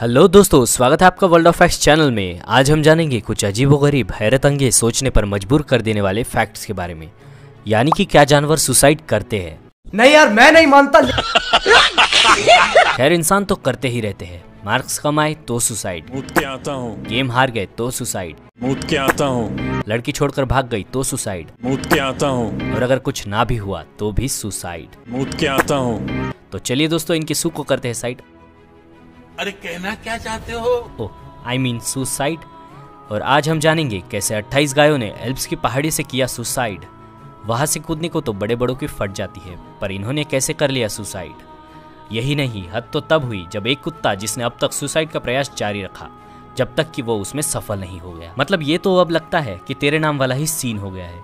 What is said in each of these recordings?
Hello दोस्तों, स्वागत है आपका वर्ल्ड ऑफ फैक्ट्स चैनल में। आज हम जानेंगे कुछ अजीबोगरीब, हैरत अंगेज, सोचने पर मजबूर कर देने वाले फैक्ट्स के बारे में, यानी कि क्या जानवर सुसाइड करते हैं। नहीं यार, मैं नहीं मानता। खैर, इंसान तो करते ही रहते हैं। मार्क्स कमाए तो सुसाइड, मूत के आता हूँ, गेम हार गए तो सुसाइड, मूत के आता हूँ, लड़की छोड़कर भाग गई तो सुसाइड, मूत के आता हूँ, और अगर कुछ ना भी हुआ तो भी सुसाइड। मूत के आता हूँ। तो चलिए दोस्तों, इनकी सू को करते हैं साइड। अरे कहना क्या चाहते हो? ओह, आई मीन सुसाइड। और आज हम जानेंगे कैसे 28 गायों ने एल्प्स की पहाड़ी से किया सुसाइड। वहां से कूदने को तो बड़े बड़ों की फट जाती है, पर इन्होंने कैसे कर लिया सुसाइड। यही नहीं, हद तो तब हुई जब एक कुत्ता जिसने अब तक सुसाइड का प्रयास जारी रखा, जब तक कि वो उसमें सफल नहीं हो गया। मतलब ये तो अब लगता है कि तेरे नाम वाला ही सीन हो गया है,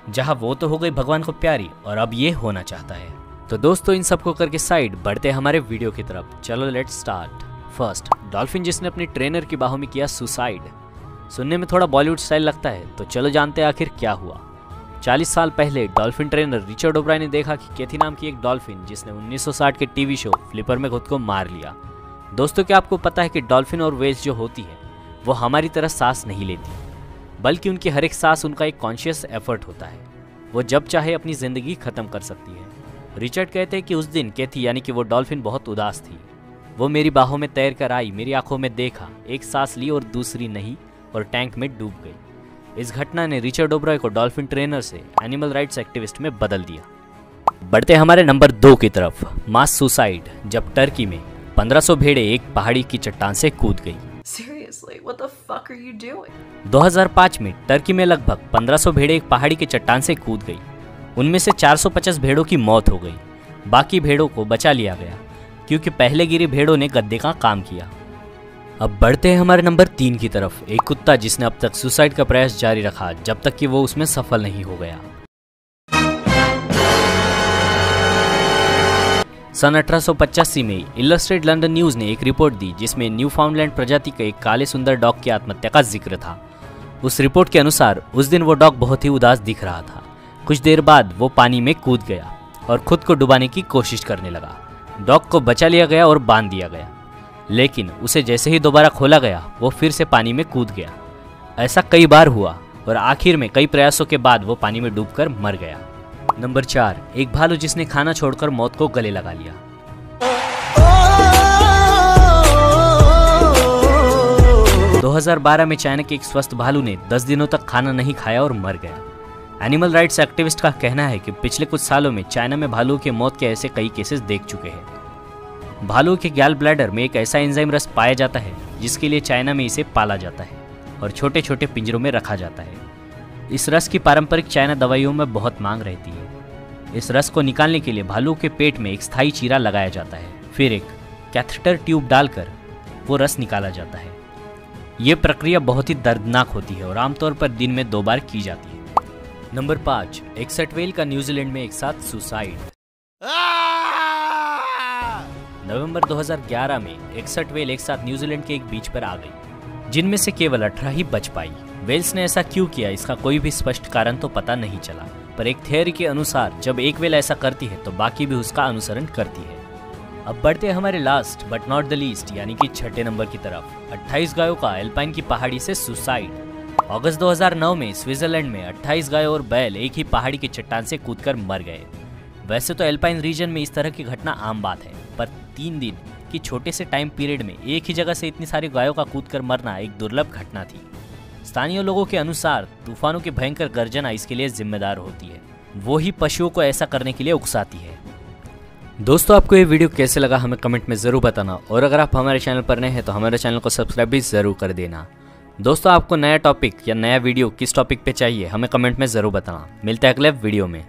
जहां वो तो हो गई भगवान को प्यारी और अब ये होना चाहता है। तो दोस्तों, इन सबको करके साइड बढ़ते हमारे वीडियो की तरफ। चलो लेट्स स्टार्ट। फर्स्ट, डॉल्फिन जिसने अपनी ट्रेनर की बाहों में किया सुसाइड। सुनने में थोड़ा बॉलीवुड स्टाइल लगता है, तो चलो जानते हैं आखिर क्या हुआ। 40 साल पहले डॉल्फिन ट्रेनर रिचर्ड ओब्रायन ने देखा कि कैथी नाम की एक डॉल्फिन जिसने 1960 के टीवी शो फ्लिपर में खुद को मार लिया। दोस्तों, क्या आपको पता है कि डॉल्फिन और वेल्स जो होती है वो हमारी तरह सांस नहीं लेती, बल्कि उनकी हर एक सांस उनका एक कॉन्शियस एफर्ट होता है। वो जब चाहे अपनी जिंदगी खत्म कर सकती है। रिचर्ड कहते हैं कि उस दिन कैथी यानी कि वो डॉल्फिन बहुत उदास थी। वो मेरी बाहों में तैर कर आई, मेरी आंखों में देखा, एक सांस ली और दूसरी नहीं, और टैंक में डूब गई। इस घटना ने रिचर्ड ओब्रॉय को डॉल्फिन ट्रेनर से एनिमल राइट्स एक्टिविस्ट में बदल दिया। बढ़ते हमारे नंबर 2 की तरफ। मास सुसाइड, जब टर्की में 1500 भेड़ें एक पहाड़ी की चट्टान से कूद गई। Seriously, what the fuck are you doing? 2005 में टर्की में लगभग 1500 भेड़ें एक पहाड़ी की चट्टान से कूद गई। उनमें से 450 भेड़ों की मौत हो गई। बाकी भेड़ों को बचा लिया गया क्योंकि पहले गिरी भेड़ों ने गद्दे का काम किया। अब बढ़ते हैं हमारे नंबर 3 की तरफ। एक कुत्ता जिसने अब तक सुसाइड का प्रयास जारी रखा जब तक कि वो उसमें सफल नहीं हो गया। सन 1885 में इलस्ट्रेटेड लंदन न्यूज ने एक रिपोर्ट दी जिसमें न्यूफाउंडलैंड प्रजाति के एक काले सुंदर डॉग की आत्महत्या का जिक्र था। उस रिपोर्ट के अनुसार उस दिन वो डॉग बहुत ही उदास दिख रहा था। कुछ देर बाद वो पानी में कूद गया और खुद को डुबाने की कोशिश करने लगा। डॉग को बचा लिया गया और बांध दिया गया, लेकिन उसे जैसे ही दोबारा खोला गया वो फिर से पानी में कूद गया। ऐसा कई बार हुआ और आखिर में कई प्रयासों के बाद वो पानी में डूबकर मर गया। नंबर 4, एक भालू जिसने खाना छोड़कर मौत को गले लगा लिया। 2012 में चाइना के एक स्वस्थ भालू ने 10 दिनों तक खाना नहीं खाया और मर गया। एनिमल राइट्स एक्टिविस्ट का कहना है कि पिछले कुछ सालों में चाइना में भालुओं की मौत के ऐसे कई केसेस देख चुके हैं। भालुओं के गैल ब्लैडर में एक ऐसा एंजाइम रस पाया जाता है जिसके लिए चाइना में इसे पाला जाता है और छोटे छोटे पिंजरों में रखा जाता है। इस रस की पारंपरिक चाइना दवाइयों में बहुत मांग रहती है। इस रस को निकालने के लिए भालुओं के पेट में एक स्थायी चीरा लगाया जाता है, फिर एक कैथेटर ट्यूब डालकर वो रस निकाला जाता है। ये प्रक्रिया बहुत ही दर्दनाक होती है और आमतौर पर दिन में 2 बार की जाती है। नंबर 5, एक्सट व्हेल का न्यूजीलैंड में एक साथ सुसाइड। नवंबर 2011 में एक्सट व्हेल एक साथ न्यूजीलैंड के एक बीच पर आ गई, जिनमें से केवल 18 ही बच पाई। वेल्स ने ऐसा क्यों किया, इसका कोई भी स्पष्ट कारण तो पता नहीं चला, पर एक थ्योरी के अनुसार जब एक व्हेल ऐसा करती है तो बाकी भी उसका अनुसरण करती है। अब बढ़ते हैं हमारे last but not the least यानी कि 6ठे नंबर की तरफ। 28 गायों का एल्पाइन की पहाड़ी से सुसाइड। अगस्त 2009 में स्विट्जरलैंड में 28 गाय और बैल एक ही पहाड़ी की चट्टान से कूदकर मर गए। वैसे तो एल्पाइन रीजन में इस तरह की घटना आम बात है, पर 3 दिन की छोटे से टाइम पीरियड में एक ही जगह से इतनी सारी गायों का कूदकर मरना एक दुर्लभ घटना थी। स्थानीय लोगों के अनुसार तूफानों की भयंकर गर्जना इसके लिए जिम्मेदार होती है। वो ही पशुओं को ऐसा करने के लिए उकसाती है। दोस्तों, आपको ये वीडियो कैसे लगा हमें कमेंट में ज़रूर बताना, और अगर आप हमारे चैनल पर नए हैं तो हमारे चैनल को सब्सक्राइब भी ज़रूर कर देना। दोस्तों, आपको नया टॉपिक या नया वीडियो किस टॉपिक पे चाहिए हमें कमेंट में ज़रूर बताना। मिलते हैं अगले वीडियो में।